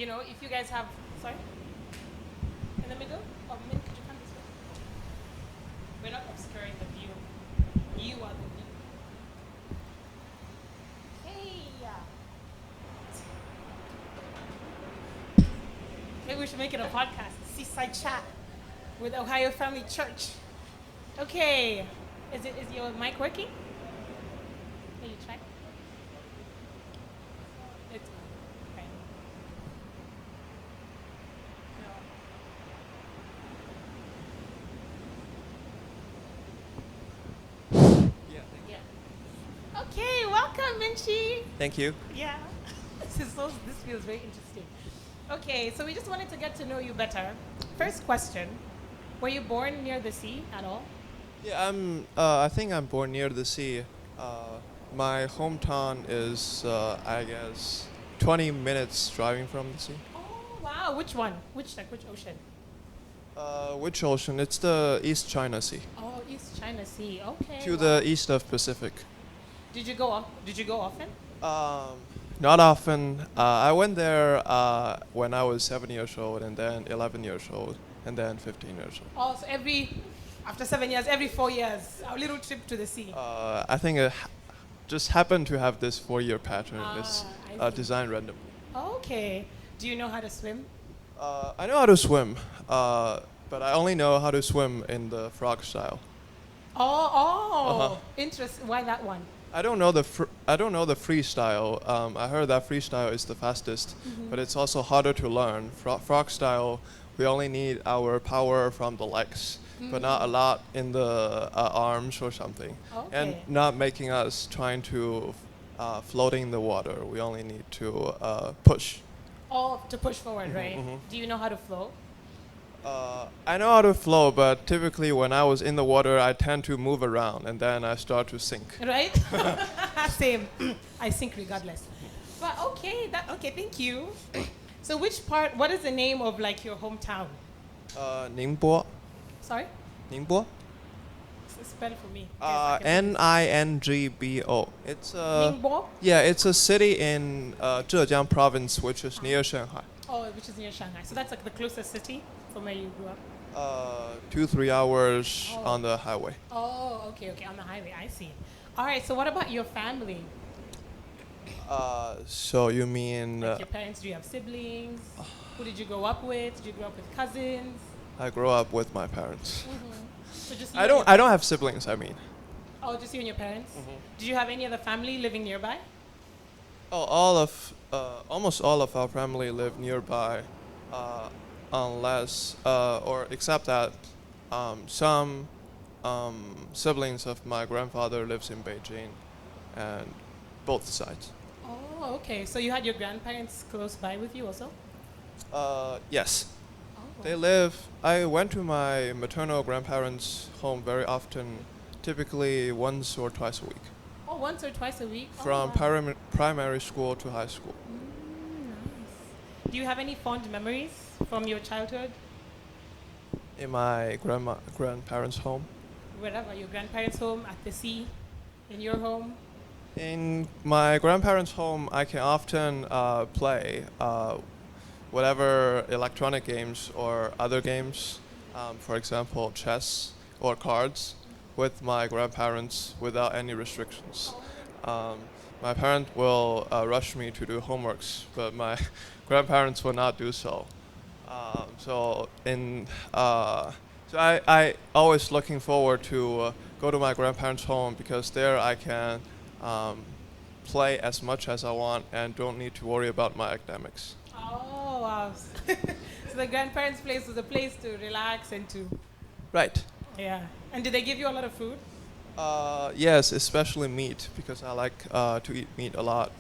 if you guys have, sorry, in the middle, or Min, could you come this way? We're not obscuring the view. You are the view. Hey, maybe we should make it a podcast, Seaside Chat with Ohio Family Church. Okay, is your mic working? Can you try? It's okay. Yeah. Okay, welcome, Minchi. Thank you. Yeah, this feels very interesting. Okay, so we just wanted to get to know you better. First question: were you born near the sea at all? Yeah, I think I'm born near the sea. My hometown is, I guess, 20 minutes driving from the sea. Oh wow, which one? Which ocean? Which ocean? It's the East China Sea, Oh, East China Sea. Okay. to wow. the east of Pacific. Did you go often? Not often. I went there when I was 7 years old, and then 11 years old, and then 15 years old. Oh, so after 7 years, every 4 years, a little trip to the sea. I think it just happened to have this 4-year pattern. It's I see. designed randomly. Okay. Do you know how to swim? I know how to swim, but I only know how to swim in the frog style. Oh, interesting. Why that one? I don't know the freestyle. I heard that freestyle is the fastest, but it's also harder to learn. Frog style, we only need our power from the legs, but not a lot in the arms or something, and Okay. not making us trying to float in the water. We only need to push. Oh, to push forward, right? mhm. Do you know how to float? I know how to float, but typically when I was in the water, I tend to move around, and then I start to sink. Right? Same. I sink regardless. But okay, thank you. So what is the name of like your hometown? Ningbo. Sorry? Ningbo. Spell for me. Yes, I can do Ningbo. It's this. Ningbo? yeah, it's a city in Zhejiang province, which is near Shanghai. Oh, which is near Shanghai. So that's like the closest city from where you grew up. 2-3 hours Oh. on the highway. Oh, okay, on the highway. I see. All right. So what about your family? So you mean Like your parents? Do you have siblings? Who did you grow up with? Did you grow up with cousins? I grew up with my parents. So just you I and don't. your- I don't have siblings. I mean, Oh, just you and your parents. Did you have any other family living nearby? almost all of our family live nearby, unless or except that some siblings of my grandfather lives in Beijing, and both sides. Oh, okay. So you had your grandparents close by with you also? Yes, Oh. they live. I went to my maternal grandparents' home very often, typically once or twice a week, Oh, once or twice a week? from Oh, wow. primary school to high school. Nice. Do you have any fond memories from your childhood? In my grandparents' home. Wherever, your grandparents' home, at the sea, in your home? In my grandparents' home, I can often play whatever electronic games or other games, for example, chess or cards, with my grandparents without any restrictions. My parents will rush me to do homeworks, but my grandparents will not do so. I always looking forward to go to my grandparents' home, because there I can play as much as I want and don't need to worry about my academics. Oh, wow. So the grandparents' place was a place to relax and to, Right. yeah. And did they give you a lot of food? Yes, especially meat, because I like to eat meat a lot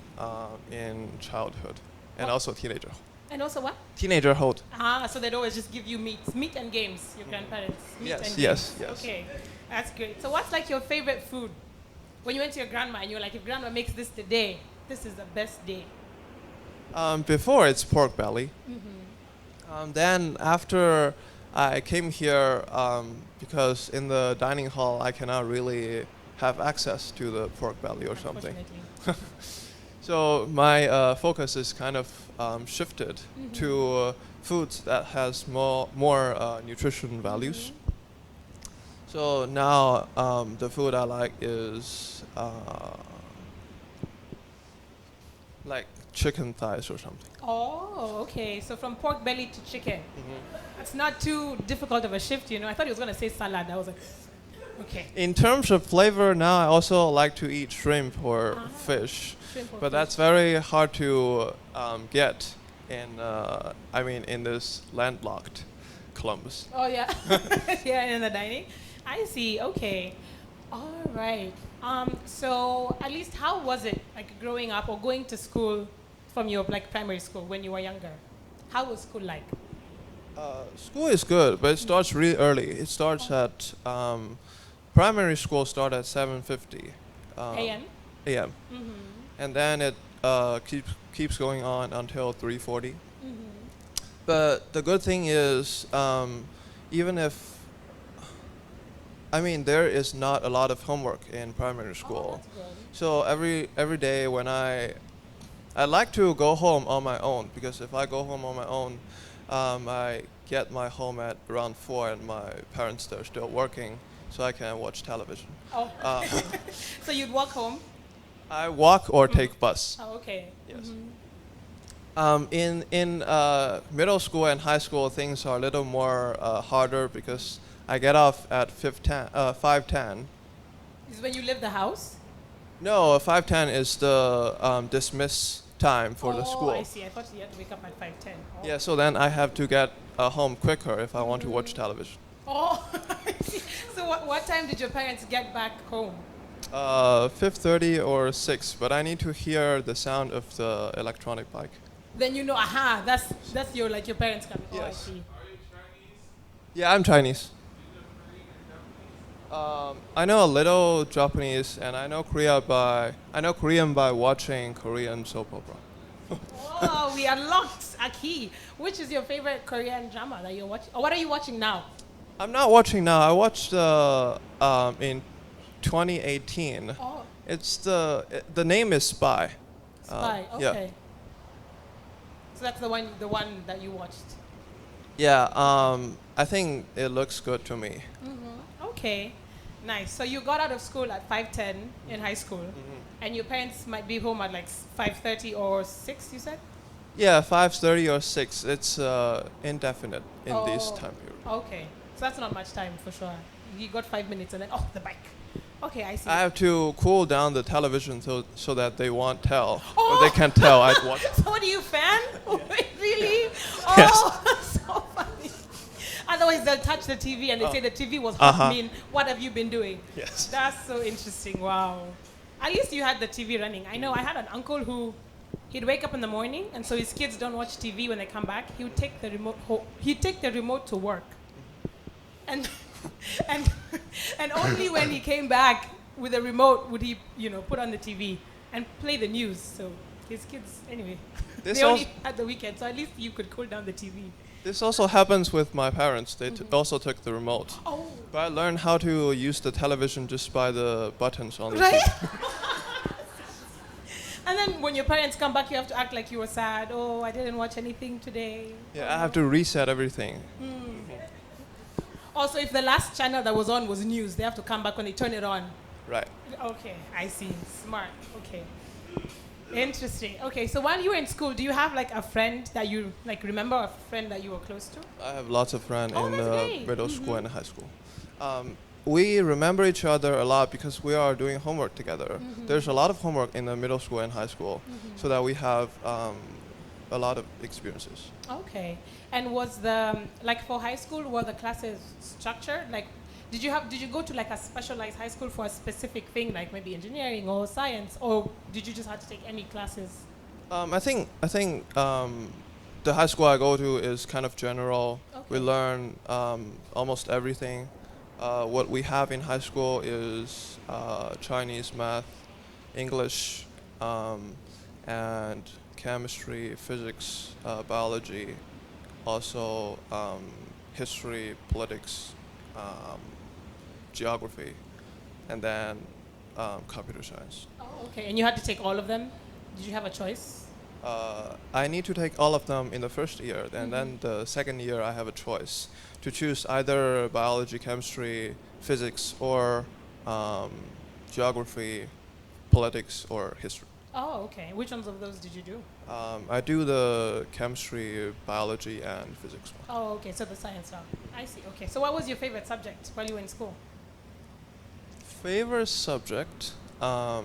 in childhood and Oh. also teenager. And also what? Teenagerhood. So they'd always just give you meat and games, your grandparents. Meat Yes, and yes, games. yes. Okay, that's great. So what's like your favorite food? When you went to your grandma and you were like, if grandma makes this today, this is the best day. Before it's pork belly. Then after I came here, because in the dining hall I cannot really have access to the pork belly or something. Unfortunately. So my focus is kind of shifted to foods that has more nutrition values. So now the food I like is like chicken thighs or something. Oh, okay. So from pork belly to chicken. It's not too difficult of a shift, you know. I thought he was going to say salad. I was like, okay. In terms of flavor, now I also like to eat shrimp or fish, Shrimp or but fish. that's very hard to get in. I mean, in this landlocked Columbus. Oh, yeah. Yeah, in the dining. I see. Okay. All right. So at least how was it like growing up or going to school from your like primary school when you were younger? How was school like? School is good, but it starts really early. It starts at primary school start at 7:50 AM? a.m. And then it keeps going on until 3:40. But the good thing is, even if I mean there is not a lot of homework in primary school, that's good. so every day when I like to go home on my own, because if I go home on my own, I get my home at around 4 and my parents they're still working, so I can watch television. Oh. Uh, So you'd walk home? I walk or take bus. Oh, okay. Yes. In middle school and high school, things are a little more harder because I get off at 5:10. This is when you leave the house? No, 5:10 is the dismiss time for the school. Oh, I see. I thought you had to wake up at 5:10. Oh. Yeah, so then I have to get home quicker if I want to watch television. Oh, I see. So what time did your parents get back home? 5:30 or 6, but I need to hear the sound of the electronic bike. Then you know, aha, that's your like your parents coming. Oh, I Yes. see. Yeah, I'm Chinese. I know a little Japanese, and I know Korean by watching Korean soap opera. Oh, we unlocked a key. Which is your favorite Korean drama that you're watching? Or what are you watching now? I'm not watching now. I watched in 2018. Oh, It's the name is Spy. Spy. Yeah. Okay. So that's the one that you watched. Yeah. I think it looks good to me. Okay. Nice. So you got out of school at 5:10 in high school, and your parents might be home at like 5:30 or 6. You said. Yeah, 5:30 or 6. It's indefinite in this Oh. time period. Okay. So that's not much time for sure. You got 5 minutes and then the bike. Okay, I see. I have to cool down the television so that they won't tell. Oh! Or they can't tell I watch. So what are you fan? Wait, really? Yes. Oh, so funny. Otherwise they'll touch the TV and they say the TV was hot. Uh-huh. Mean, what have you been doing? Yes. That's so interesting. Wow. At least you had the TV running. I know I had an uncle who he'd wake up in the morning and so his kids don't watch TV when they come back. He would take the remote he'd take the remote to work. And and only when he came back with the remote would he, put on the TV and play the news. So his kids, anyway, This they only als- had the weekend, so at least you could cool down the TV. This also happens with my parents. They also took the remote. Oh, But I learned how to use the television just by the buttons on the right? TV. And then when your parents come back, you have to act like you were sad. Oh, I didn't watch anything today. Yeah, I have to reset everything. Also, if the last channel that was on was news, they have to come back when they turn it on. Right. Okay, I see. Smart. Okay. Interesting. Okay, so while you were in school, do you have like a friend that you like remember, a friend that you were close to? I have lots of friends Oh, in that's great. middle school and high school. We remember each other a lot because we are doing homework together. There's a lot of homework in the middle school and high school, so that we have a lot of experiences. Okay. And was the like for high school, were the classes structured? Like, did you go to like a specialized high school for a specific thing, like maybe engineering or science, or did you just have to take any classes? I think the high school I go to is kind of general. We Okay. learn almost everything. What we have in high school is Chinese, math, English, and chemistry, physics, biology, also history, politics, geography, and then computer science. Oh, okay. And you had to take all of them? Did you have a choice? I need to take all of them in the first year, and then the second year I have a choice to choose either biology, chemistry, physics, or um, geography, politics, or history. Oh, okay. Which ones of those did you do? I do the chemistry, biology, and physics one. Oh, okay. So the science one. I see. Okay. So what was your favorite subject while you were in school? Favorite subject? I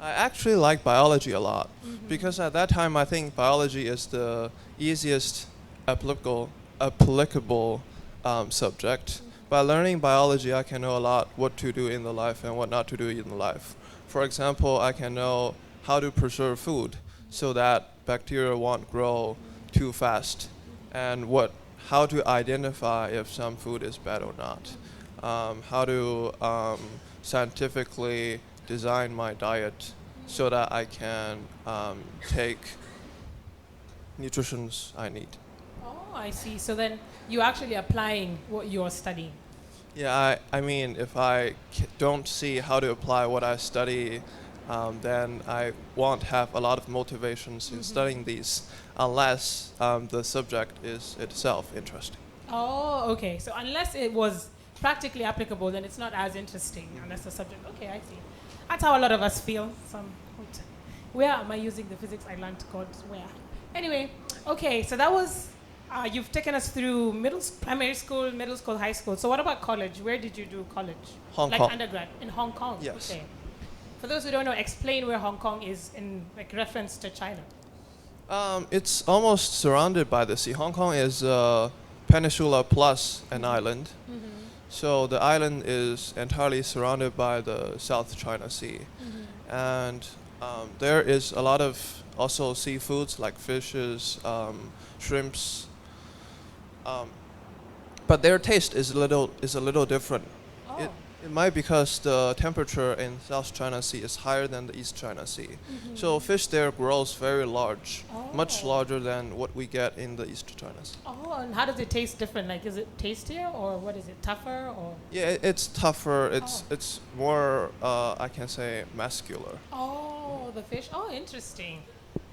actually like biology a lot because at that time I think biology is the easiest applicable subject. By learning biology, I can know a lot what to do in the life and what not to do in life. For example, I can know how to preserve food so that bacteria won't grow too fast, and how to identify if some food is bad or not. How to scientifically design my diet so that I can take nutritions I need. Oh, I see. So then you're actually applying what you're studying. Yeah, I mean, if I don't see how to apply what I study, then I won't have a lot of motivations in studying these unless the subject is itself interesting. Oh, okay. So unless it was practically applicable, then it's not as interesting unless the subject. Okay, I see. That's how a lot of us feel. Where am I using the physics I learned called where? Anyway, okay. So that was. You've taken us through primary school, middle school, high school. So what about college? Where did you do college? Hong like Kong. Undergrad in Hong Kong. Yes. Okay. For those who don't know, explain where Hong Kong is in like reference to China. It's almost surrounded by the sea. Hong Kong is a peninsula plus an island. So the island is entirely surrounded by the South China Sea. And there is a lot of also seafoods like fishes, shrimps. But their taste is a little different. Oh. It might because the temperature in South China Sea is higher than the East China Sea. So fish there grows very large, much Oh. larger than what we get in the East China Sea. Oh, and how does it taste different? Like, is it tastier or what is it, tougher or? Yeah, it's tougher. It's more I can say muscular. Oh, the fish. Oh, interesting.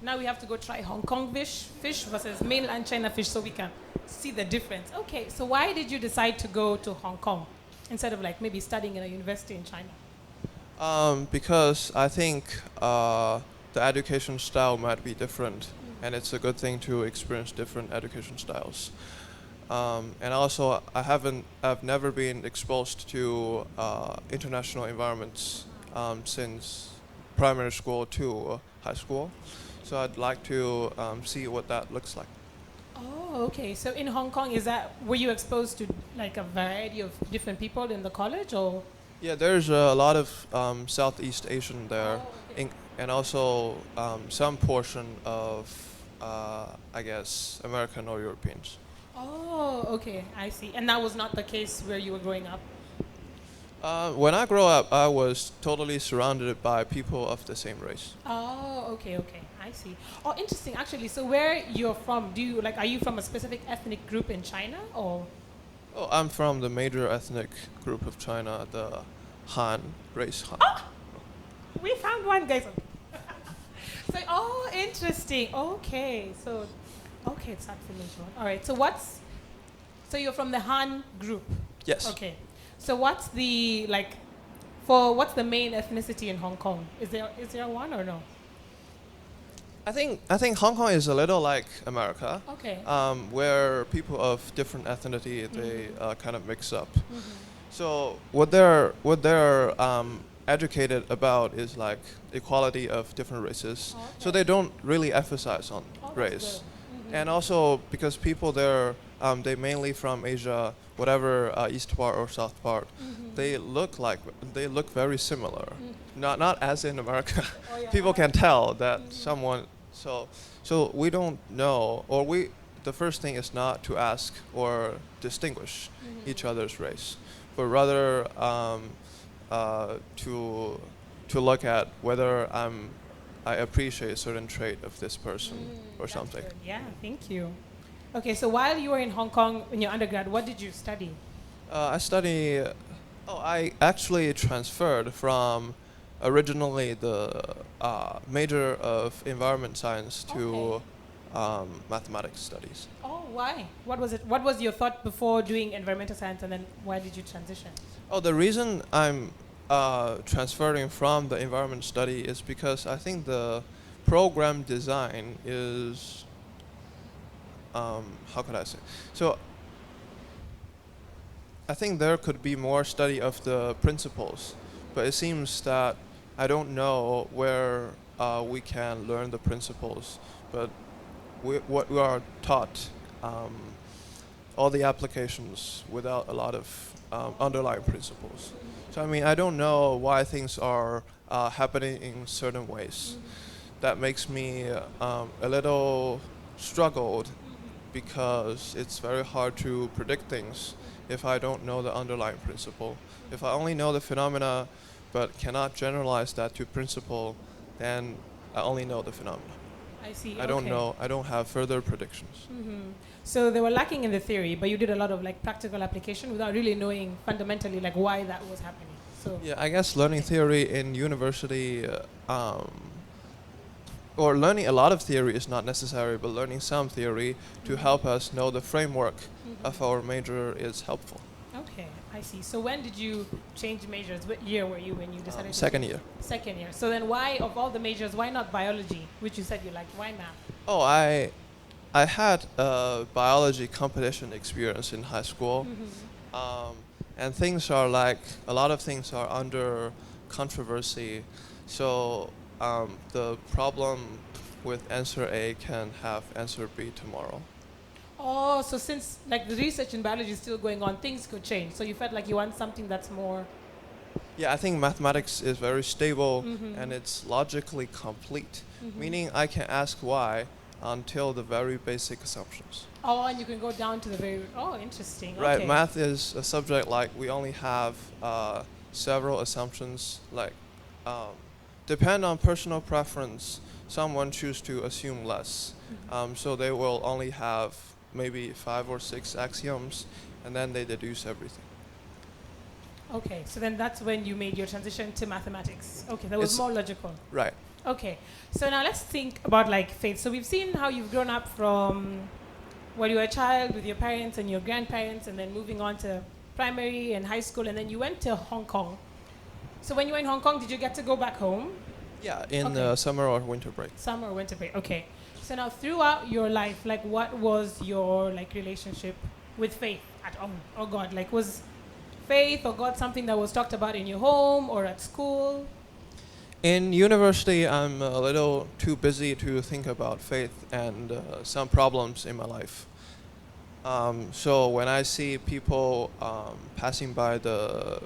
Now we have to go try Hong Kong fish versus mainland China fish so we can see the difference. Okay, so why did you decide to go to Hong Kong instead of like maybe studying in a university in China? Because I think the education style might be different, and it's a good thing to experience different education styles. And also, I've never been exposed to international environments since primary school to high school, so I'd like to see what that looks like. Oh, okay. So in Hong Kong, were you exposed to like a variety of different people in the college or? Yeah, there's a lot of Southeast Asian there, Oh, okay. and also some portion of, I guess, American or Europeans. Oh, okay. I see. And that was not the case where you were growing up? When I grew up, I was totally surrounded by people of the same race. Oh, okay, okay. I see. Oh, interesting. Actually, so where you're from, are you from a specific ethnic group in China or? Oh, I'm from the major ethnic group of China, the Han race. Han. Oh! We found one, guys. Interesting. Okay, it's not finished one. All right. So you're from the Han group. Yes. Okay. So what's the main ethnicity in Hong Kong? Is there one or no? I think Hong Kong is a little like America, Okay. where people of different ethnicity they kind of mix up. So what they're educated about is like equality of different races. Oh, So okay. they don't really emphasize on Oh, that's race. good. And also because people there, they mainly from Asia, whatever east part or south part, they look very similar. Not as in America. Oh, yeah. People can tell that someone. So we don't know, or the first thing is not to ask or distinguish each other's race, but rather to look at whether I appreciate a certain trait of this person or That's something. good. Yeah, thank you. Okay, so while you were in Hong Kong in your undergrad, what did you study? I actually transferred from originally the major of environment science to mathematics studies. Oh, why? What was it? What was your thought before doing environmental science, and then why did you transition? Oh, the reason I'm transferring from the environment study is because I think the program design is how could I say? So I think there could be more study of the principles, but it seems that I don't know where we can learn the principles, but what we are taught all the applications without a lot of underlying principles. So I mean, I don't know why things are happening in certain ways. That makes me a little struggled because it's very hard to predict things if I don't know the underlying principle. If I only know the phenomena but cannot generalize that to principle, then I only know the phenomena. I see. I don't know. I don't have further predictions. So they were lacking in the theory, but you did a lot of like practical application without really knowing fundamentally like why that was happening. So Yeah, I guess learning theory in university, or learning a lot of theory is not necessary, but learning some theory to help us know the framework of our major is helpful. Okay, I see. So when did you change majors? What year were you when you decided? Second year. Second year. So then why, of all the majors, why not biology, which you said you liked? Why math? Oh, I had a biology competition experience in high school, and things are like a lot of things are under controversy. So the problem with answer A can have answer B tomorrow. Oh, so since like the research in biology is still going on, things could change. So you felt like you want something that's more. Yeah, I think mathematics is very stable and it's logically complete, meaning I can ask why until the very basic assumptions. Oh, and you can go down to the very. Oh, interesting. Right, Okay. math is a subject like we only have several assumptions, like depend on personal preference. Someone choose to assume less, so they will only have maybe 5 or 6 axioms, and then they deduce everything. Okay, so then that's when you made your transition to mathematics. Okay, that was It's- more logical. Right. Okay, so now let's think about like faith. So we've seen how you've grown up from when you were a child with your parents and your grandparents, and then moving on to primary and high school, and then you went to Hong Kong. So when you were in Hong Kong, did you get to go back home? Yeah, in Okay. summer or winter break. Summer or winter break? Okay. So now throughout your life, like what was your like relationship with faith at home? Oh God, like was faith or God something that was talked about in your home or at school? In university, I'm a little too busy to think about faith and some problems in my life. So when I see people passing by the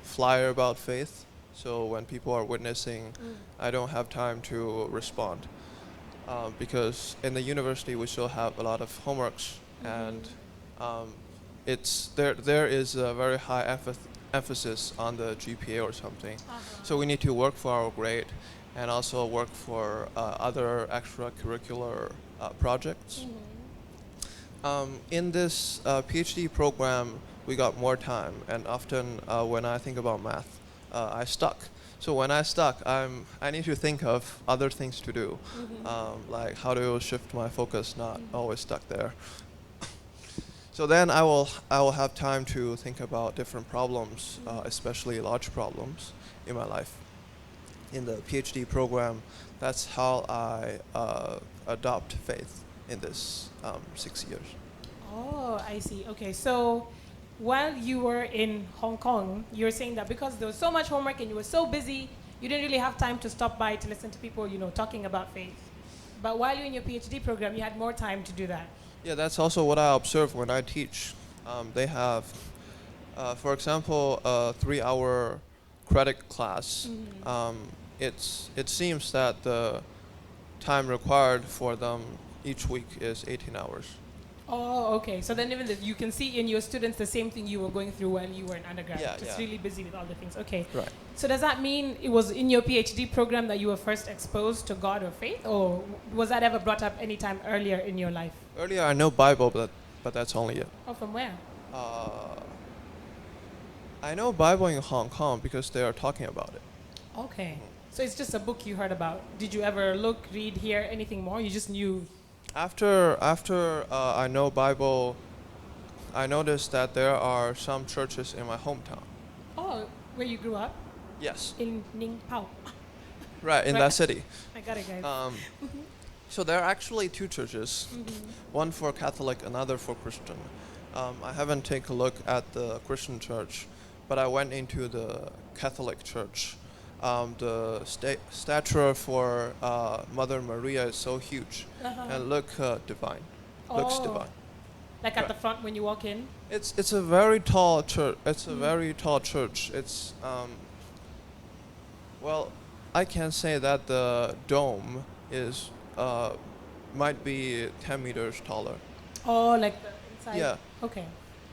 flyer about faith, so when people are witnessing, I don't have time to respond. Because in the university we still have a lot of homeworks, and there is a very high emphasis on the GPA or something. So we need to work for our grade, and also work for other extracurricular projects. In this PhD program, we got more time, and often when I think about math, I stuck. So when I stuck, I need to think of other things to do, like how to shift my focus, not always stuck there. So then I will have time to think about different problems, especially large problems in my life. In the PhD program, that's how I adopt faith in this 6 years. Oh, I see. Okay, so while you were in Hong Kong, you were saying that because there was so much homework and you were so busy, you didn't really have time to stop by to listen to people, talking about faith. But while you're in your PhD program, you had more time to do that. Yeah, that's also what I observe when I teach. They have, for example, a 3-hour credit class. It seems that the time required for them each week is 18 hours. Oh, okay. So then even you can see in your students the same thing you were going through when you were in undergrad. Yeah, just yeah. really busy with all the things. Okay. Right. So does that mean it was in your PhD program that you were first exposed to God or faith, or was that ever brought up any time earlier in your life? Earlier I know Bible, but that's only it. Oh, from where? I know Bible in Hong Kong because they are talking about it. Okay. So it's just a book you heard about. Did you ever look, read, hear anything more? You just knew. After I know Bible, I noticed that there are some churches in my hometown. Oh, where you grew up? Yes. In Ning Pao. Right, in Right. that city. I got it, guys. So there are actually two churches, Mm-hmm. one for Catholic, another for Christian. I haven't taken a look at the Christian church, but I went into the Catholic church. The stature for Mother Maria is so huge Uh-huh. and divine. Looks Oh, divine. like at Right. the front when you walk in? It's a very tall church. It's a Mm. very tall church. It's well, I can say that the dome is might be 10 meters taller. Oh, like the inside? Yeah. Okay.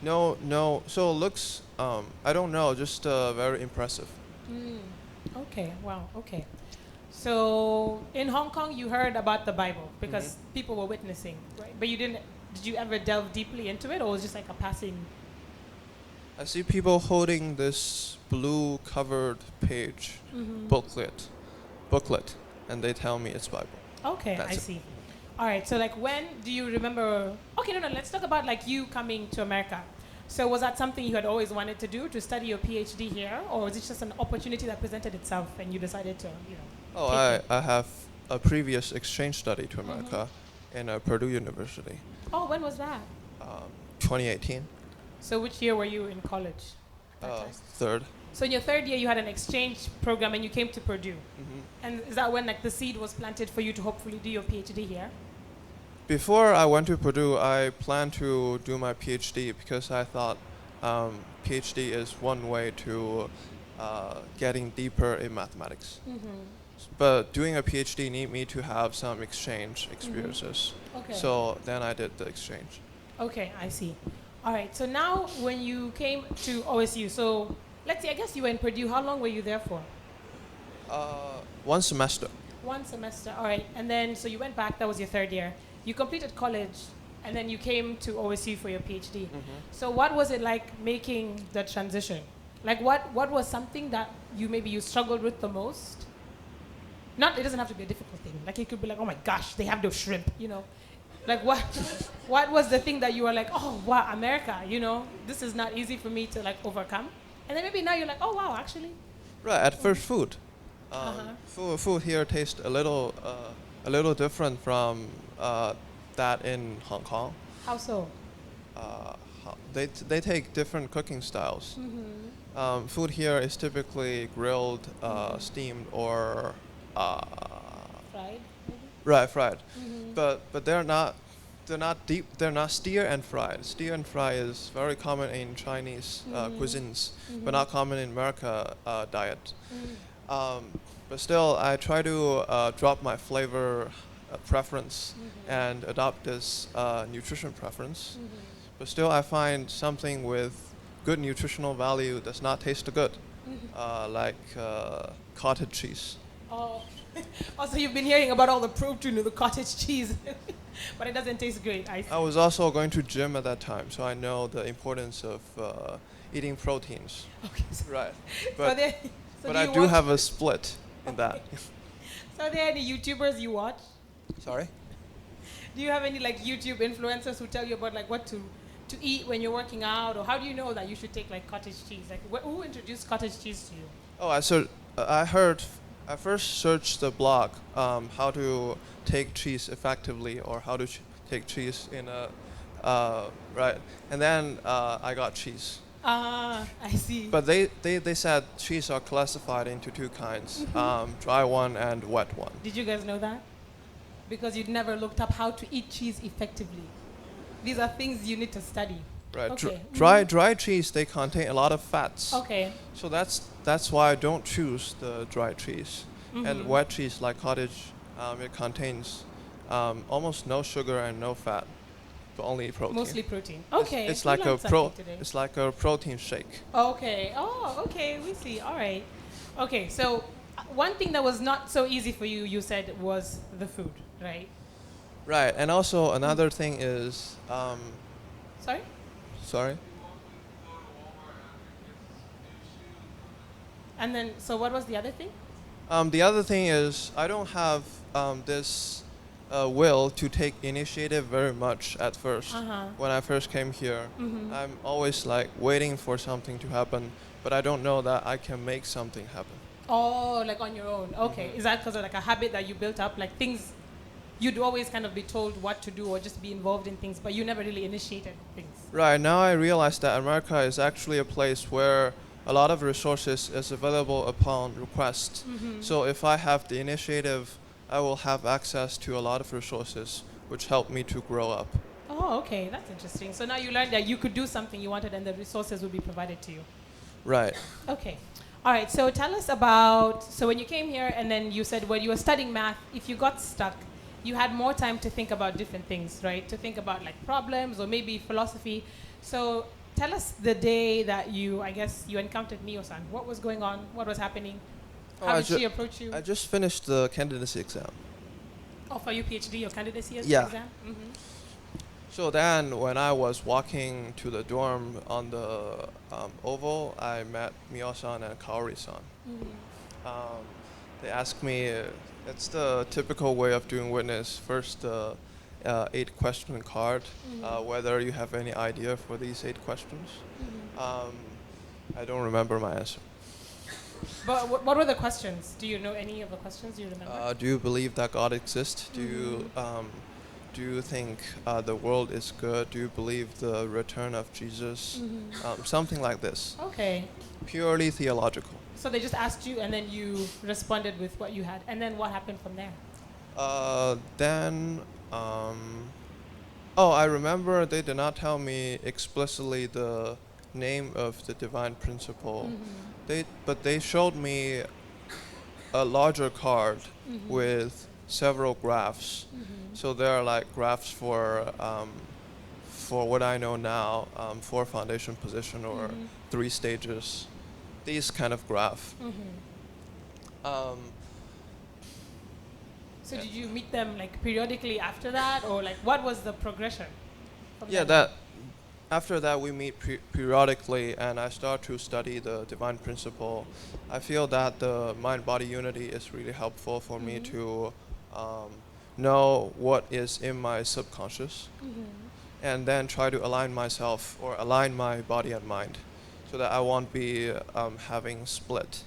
No. So it looks I don't know, just very impressive. Mm. Okay, wow, okay. So in Hong Kong, you heard about the Bible because people were witnessing, right? But you didn't, did you ever delve deeply into it or was it just like a passing? I see people holding this blue covered page Mhm. booklet, and they tell me it's Bible. Okay, That's I it. see. All right, so like when do you remember? Okay, no, let's talk about like you coming to America. So was that something you had always wanted to do, to study your PhD here, or was it just an opportunity that presented itself and you decided to, you know? Oh, take it? I have a previous exchange study to America in Purdue University, Oh, when was that? 2018, So which year were you in college? That time? third. So in your third year, you had an exchange program and you came to Purdue. hmm And is that when like the seed was planted for you to hopefully do your PhD here? Before I went to Purdue, I planned to do my PhD because I thought PhD is one way to getting deeper in mathematics. Mm-hmm. But doing a PhD need me to have some exchange experiences. Okay. So then I did the exchange. Okay, I see. All right. So now, when you came to OSU, so let's see. I guess you were in Purdue. How long were you there for? 1 semester. 1 semester. All right. And then, so you went back. That was your third year. You completed college, and then you came to OSU for your PhD. So what was it like making the transition? Like, what was something that you struggled with the most? Not, it doesn't have to be a difficult thing. Like, it could be like, oh my gosh, they have those shrimp, you know. Like, what was the thing that you were like, oh wow, America, you know, this is not easy for me to like overcome. And then maybe now you're like, oh wow, actually. Right. At first, food. Uh-huh. Food here tastes a little different from that in Hong Kong. How so? They take different cooking styles. Mm-hmm. Food here is typically grilled, steamed, or Fried, maybe? right fried. Mm-hmm. But they're not deep. They're not stir and fried. Stir and fry is very common in Chinese cuisines, but not common in America diet. But still, I try to drop my flavor preference and adopt this nutrition preference. But still, I find something with good nutritional value does not taste good, like cottage cheese. Oh, also you've been hearing about all the protein of the cottage cheese, but it doesn't taste great. I see. I was also going to gym at that time, so I know the importance of eating proteins. Okay. So, Right. so But there, so but do I you do watch- have a split in that. So are there any YouTubers you watch? Sorry. Do you have any like YouTube influencers who tell you about like what to eat when you're working out, or how do you know that you should take like cottage cheese? Like who introduced cottage cheese to you? Oh, I first searched the blog how to take cheese effectively or how to take cheese in a right, and then I got cheese. Ah, I see. But they said cheese are classified into two kinds, dry one and wet one. Did you guys know that? Because you'd never looked up how to eat cheese effectively. These are things you need to study. Right. Okay. Dry cheese, they contain a lot of fats. Okay. So that's why I don't choose the dry cheese. And wet cheese like cottage, it contains almost no sugar and no fat, but only protein. Mostly protein. It's- Okay. It's we like a learned something today. It's like a protein shake. Okay. Oh, okay. We see. All right. Okay. So one thing that was not so easy for you, you said, was the food, right? Right. And also another thing is Sorry. sorry. And then, so what was the other thing? The other thing is I don't have this will to take initiative very much at first. Uh-huh. When I first came here, Mm-hmm. I'm always like waiting for something to happen, but I don't know that I can make something happen. Oh, like on your own. Okay. Mhm. Is that because of like a habit that you built up? Like things you'd always kind of be told what to do or just be involved in things, but you never really initiated things. Right now, I realize that America is actually a place where a lot of resources is available upon request. Mm-hmm. So if I have the initiative, I will have access to a lot of resources, which help me to grow up. Oh, okay. That's interesting. So now you learned that you could do something you wanted and the resources would be provided to you. Right. Okay. All right. So tell us about, so when you came here and then you said when you were studying math, if you got stuck, you had more time to think about different things, right? To think about like problems or maybe philosophy. So tell us the day that you, I guess, you encountered Neo-san. What was going on? What was happening? Oh, How I did ju- she approach you? I just finished the candidacy exam. Oh, for your PhD, your candidacy Yeah. exam? Mm-hmm. So then, when I was walking to the dorm on the oval, I met Mio-san and Kaori-san. Mm-hmm. They asked me, it's the typical way of doing witness. First, 8-question card, whether you have any idea for these 8 questions. Mm-hmm. I don't remember my answer. But what were the questions? Do you know any of the questions you remember? Do you believe that God exists? Do you think the world is good? Do you believe the return of Jesus? Mm-hmm. Something like this. Okay. Purely theological. So they just asked you and then you responded with what you had. And then what happened from there? Then, oh, I remember they did not tell me explicitly the name of the divine principle. Mm-hmm. But they showed me a larger card Mm-hmm. with several graphs. Mm-hmm. So there are like graphs for what I know now, 4 foundation position or Mhm. 3 stages. These kind of graph. Mm-hmm. Um, So Yeah. did you meet them like periodically after that, or like what was the progression? From yeah, then? that after that we meet periodically, and I start to study the divine principle. I feel that the mind-body unity is really helpful for me Mhm. to know what is in my subconscious, Mm-hmm. and then try to align myself or align my body and mind, so that I won't be having split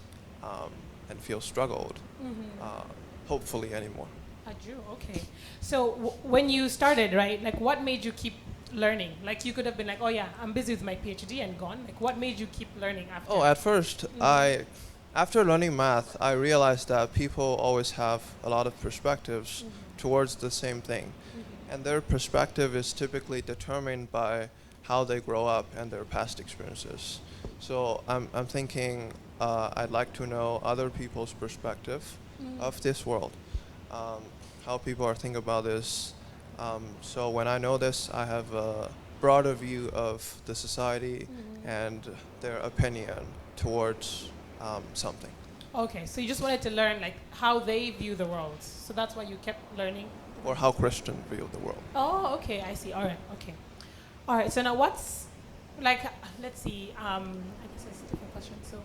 and feel struggled, Mm-hmm. hopefully anymore. A Jew, okay. So when you started, right, like what made you keep learning? Like you could have been like, oh yeah, I'm busy with my PhD and gone. Like what made you keep learning after? Oh, at first, after learning math, I realized that people always have a lot of perspectives towards the same thing. And their perspective is typically determined by how they grow up and their past experiences. So I'm thinking I'd like to know other people's perspective of this world, how people are thinking about this. So when I know this, I have a broader view of the society and their opinion towards something. Okay, so you just wanted to learn like how they view the world. So that's why you kept learning. Or how Christian view the world. Oh, okay, I see. All right, okay. All right, so now what's, like, let's see, I guess that's a different question. So,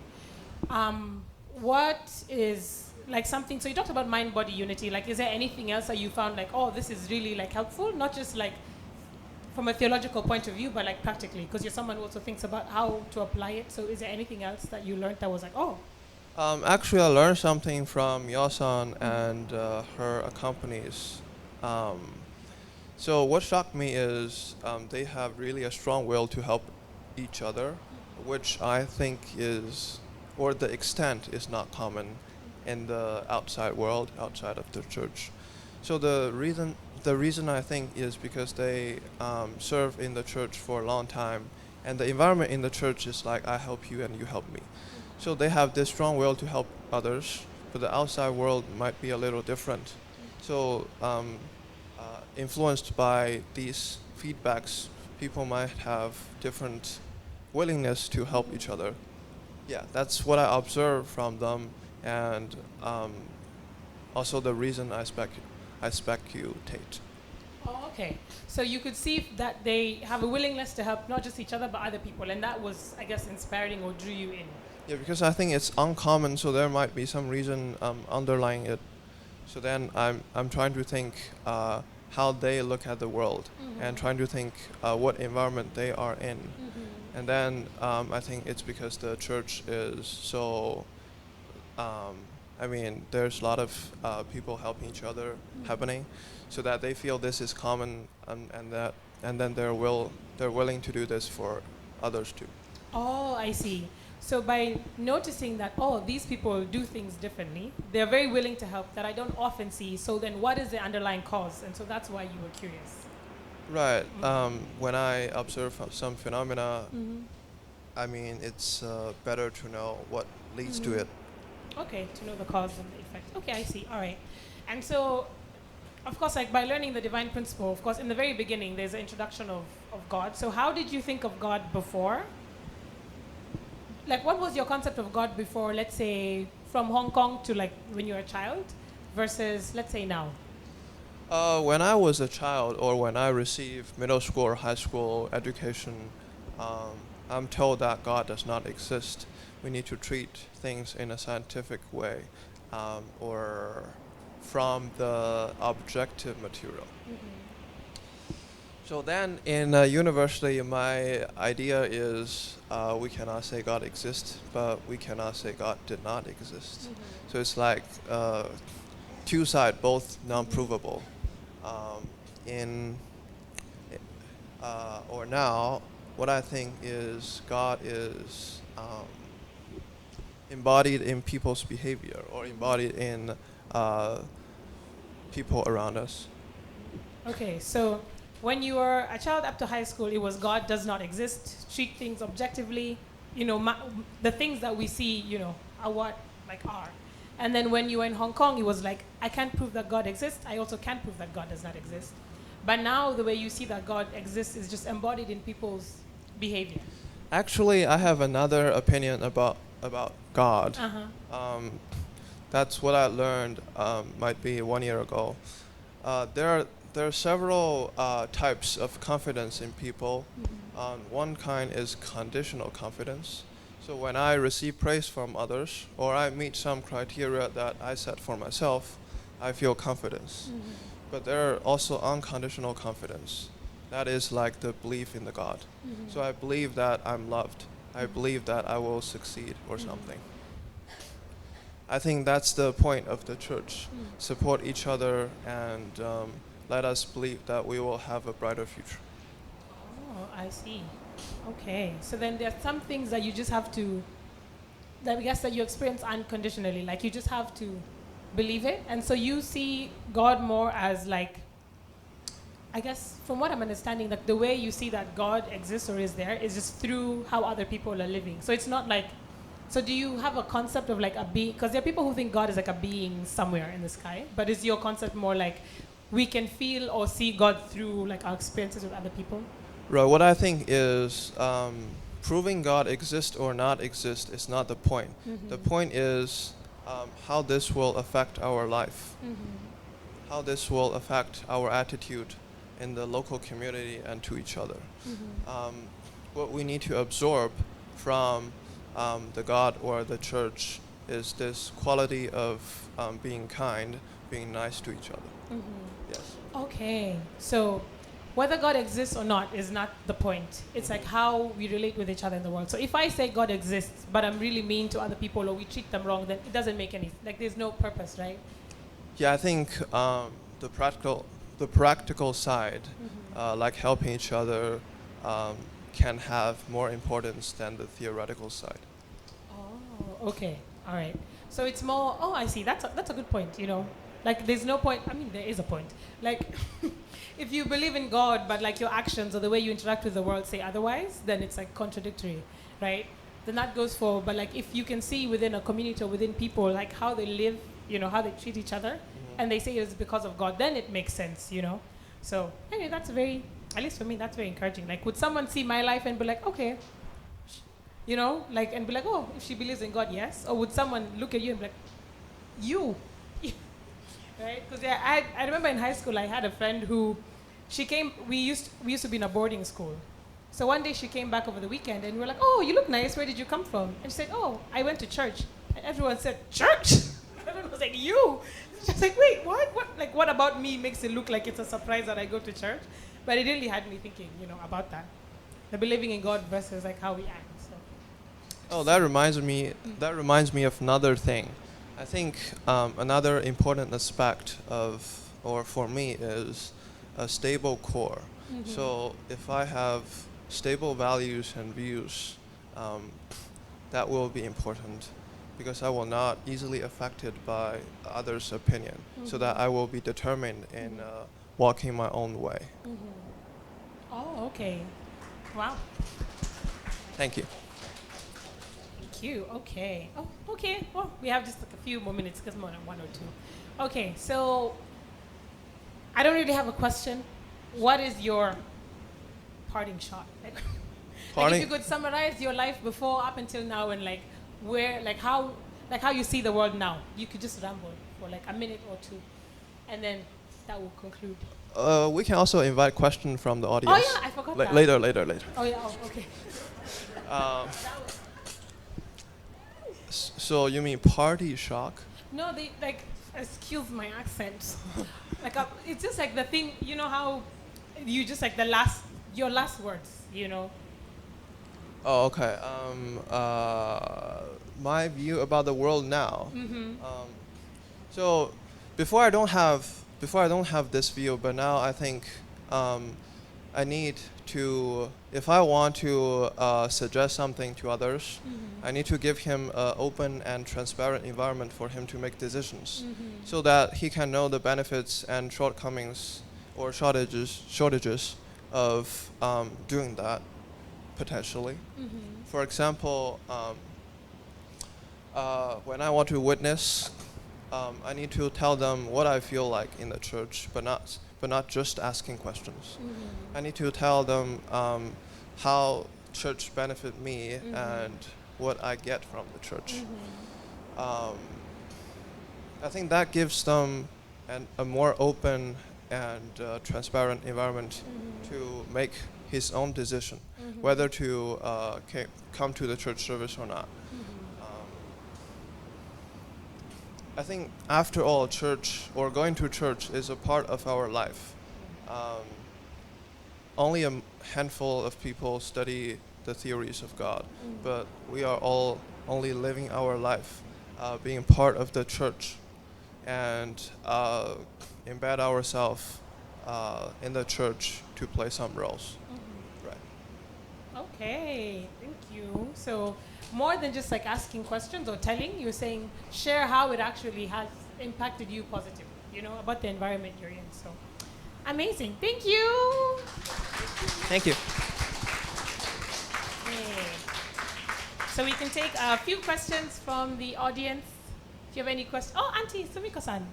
what is, like, something, so you talked about mind-body unity. Like, is there anything else that you found, like, oh, this is really, like, helpful? Not just, like, from a theological point of view, but, like, practically, because you're someone who also thinks about how to apply it. So is there anything else that you learned that was like, oh, Actually, I learned something from Yosan and her accompanys. So what shocked me is they have really a strong will to help each other, which I think is, or the extent is not common in the outside world, outside of the church. So the reason I think is because they serve in the church for a long time, and the environment in the church is like I help you and you help me. So they have this strong will to help others, but the outside world might be a little different. So influenced by these feedbacks, people might have different willingness to help each other. Yeah, that's what I observe from them, and also the reason I speculate. oh, okay. So you could see that they have a willingness to help not just each other, but other people. And that was, I guess, inspiring or drew you in. Yeah, because I think it's uncommon, so there might be some reason underlying it. So then I'm trying to think how they look at the world and trying to think what environment they are in. And then I think it's because the church is so. Um, I mean, there's a lot of people helping each other happening, so that they feel this is common, and then they're willing to do this for others too. Oh, I see. So by noticing that, oh, these people do things differently, they're very willing to help that I don't often see. So then what is the underlying cause? And so that's why you were curious. Right. When I observe some phenomena, I mean, it's better to know what leads to it. Okay, to know the cause and the effect. Okay, I see. All right. And so, of course, like by learning the divine principle, of course, in the very beginning, there's an introduction of God. So how did you think of God before? Like, what was your concept of God before, let's say, from Hong Kong to like when you were a child versus, let's say, now? When I was a child, or when I received middle school or high school education, um, I'm told that God does not exist. We need to treat things in a scientific way, or from the objective material. So then in university, my idea is we cannot say God exists, but we cannot say God did not exist. So it's like two sides, both non-provable. In or now, what I think is God is embodied in people's behavior, or embodied in people around us. Okay, so when you were a child up to high school, it was God does not exist, treat things objectively, you know, the things that we see, you know, are what like are. And then when you were in Hong Kong, it was like, I can't prove that God exists. I also can't prove that God does not exist. But now the way you see that God exists is just embodied in people's behavior. Actually, I have another opinion about God. That's what I learned. Might be 1 year ago. There are several types of confidence in people. One kind is conditional confidence. So when I receive praise from others, or I meet some criteria that I set for myself, I feel confidence. But there are also unconditional confidence. That is like the belief in the God. So I believe that I'm loved. I believe that I will succeed or something. I think that's the point of the church. Support each other and let us believe that we will have a brighter future. Oh, I see. Okay. So then there are some things that you just have to, that I guess that you experience unconditionally. Like you just have to believe it. And so you see God more as like, I guess from what I'm understanding, like the way you see that God exists or is there is just through how other people are living. So it's not like, so do you have a concept of like a being? Because there are people who think God is like a being somewhere in the sky. But is your concept more like we can feel or see God through like our experiences with other people? Right. What I think is proving God exists or not exist is not the point. The point is how this will affect our life, how this will affect our attitude in the local community and to each other. What we need to absorb from the God or the church is this quality of being kind, being nice to each other. Yes. Okay. So whether God exists or not is not the point. It's like how we relate with each other in the world. So if I say God exists, but I'm really mean to other people or we treat them wrong, then it doesn't make any, like there's no purpose, right? Yeah, I think the practical side, like helping each other, can have more importance than the theoretical side. Oh, okay. All right. So it's more, oh, I see. That's a good point, you know. Like there's no point, I mean, there is a point. Like if you believe in God, but like your actions or the way you interact with the world say otherwise, then it's like contradictory, right? Then that goes for, but like if you can see within a community or within people, like how they live, you know, how they treat each other, and they say it's because of God, then it makes sense, you know? So anyway, that's very, at least for me, that's very encouraging. Like would someone see my life and be like, okay, you know, like, and be like, oh, if she believes in God, yes? Or would someone look at you and be like, you? Right? Because yeah, I remember in high school I had a friend who, she came, we used to be in a boarding school. So one day she came back over the weekend and we were like, oh, you look nice. Where did you come from? And she said, oh, I went to church. And everyone said, church? Everyone was like, you? She's like, wait, what? Like, what about me makes it look like it's a surprise that I go to church? But it really had me thinking, about that. The believing in God versus like how we act. So. Oh, that reminds me. That reminds me of another thing. I think another important aspect of, or for me, is a stable core. Mm-hmm. So if I have stable values and views, that will be important, because I will not easily affected by others' opinion. So that I will be determined in walking my own way. Oh, okay. Wow. Thank you. Thank you. Okay. Oh, okay. Well, we have just like a few more minutes because more than one or two. Okay, so I don't really have a question. What is your parting shot? Like if you could summarize your life before up until now and like where, like how you see the world now, you could just ramble for like a minute or two, and then that will conclude. We can also invite questions from the audience. Oh yeah, I forgot that. Later. Oh yeah. Oh, okay. So you mean party shock? No, they like excuse my accent. Like it's just like the thing, you know how you just like your last words, Oh, okay. My view about the world now. So before I don't have this view, but now I think I need to, if I want to suggest something to others, I need to give him an open and transparent environment for him to make decisions, so that he can know the benefits and shortcomings or shortages of doing that, potentially. For example, when I want to witness, I need to tell them what I feel like in the church, but not just asking questions. I need to tell them how church benefit me and what I get from the church. I think that gives them a more open and transparent environment to make his own decision, whether to come to the church service or not. I think after all, church or going to church is a part of our life. Only a handful of people study the theories of God, but we are all only living our life, being part of the church, and embed ourselves in the church to play some roles. Right. Okay, thank you. So more than just like asking questions or telling, you're saying share how it actually has impacted you positively, about the environment you're in. So amazing. Thank you. Thank you. Okay. So we can take a few questions from the audience. If you have any questions. Oh, Auntie Sumiko-san.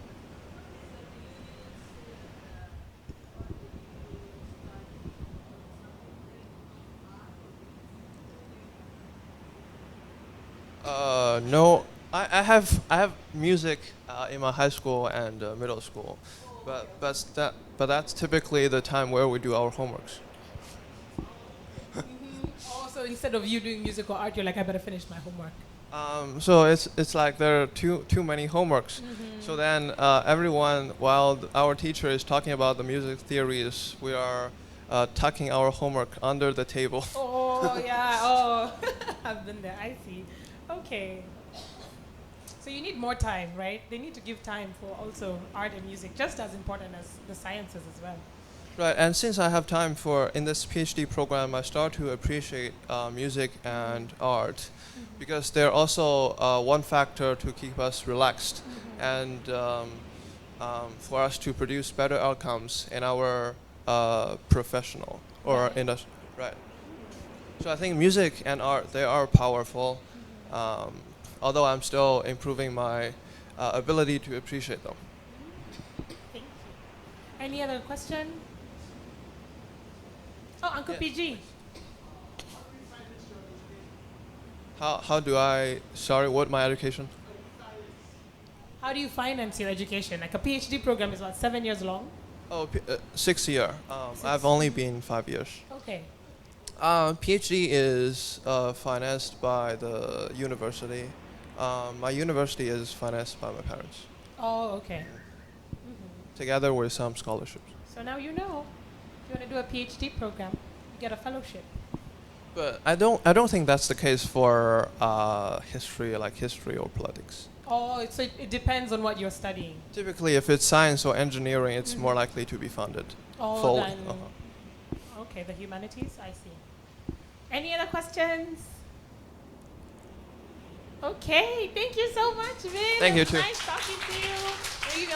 No, I have music in my high school and middle school, but that's typically the time where we do our homeworks. Oh, so instead of you doing music or art, you're like, I better finish my homework. So it's like there are too many homeworks. So then everyone, while our teacher is talking about the music theories, we are tucking our homework under the table. Oh yeah. Oh, I've been there. I see. Okay. So you need more time, right? They need to give time for also art and music, just as important as the sciences as well. Right, and since I have time in this PhD program, I start to appreciate music and art, because they're also one factor to keep us relaxed and for us to produce better outcomes in our professional or industry. Right. So I think music and art, they are powerful, although I'm still improving my ability to appreciate them. Thank you. Any other question? Oh, Uncle PG. How do I, sorry, what my education? How do you finance your education? Like a PhD program is what, 7 years long? Oh, 6 year. I've only been 5 years. Okay. PhD is financed by the university. My university is financed by my parents, Oh, okay. together with some scholarships. So now you know. If you want to do a PhD program, you get a fellowship. But I don't think that's the case for history, like history or politics. Oh, so it depends on what you're studying. Typically, if it's science or engineering, it's more likely to be funded Oh, fully. then okay, the humanities. I see. Any other questions? Okay, thank you so much, Vin. Thank It you was too. Nice talking to you. Maybe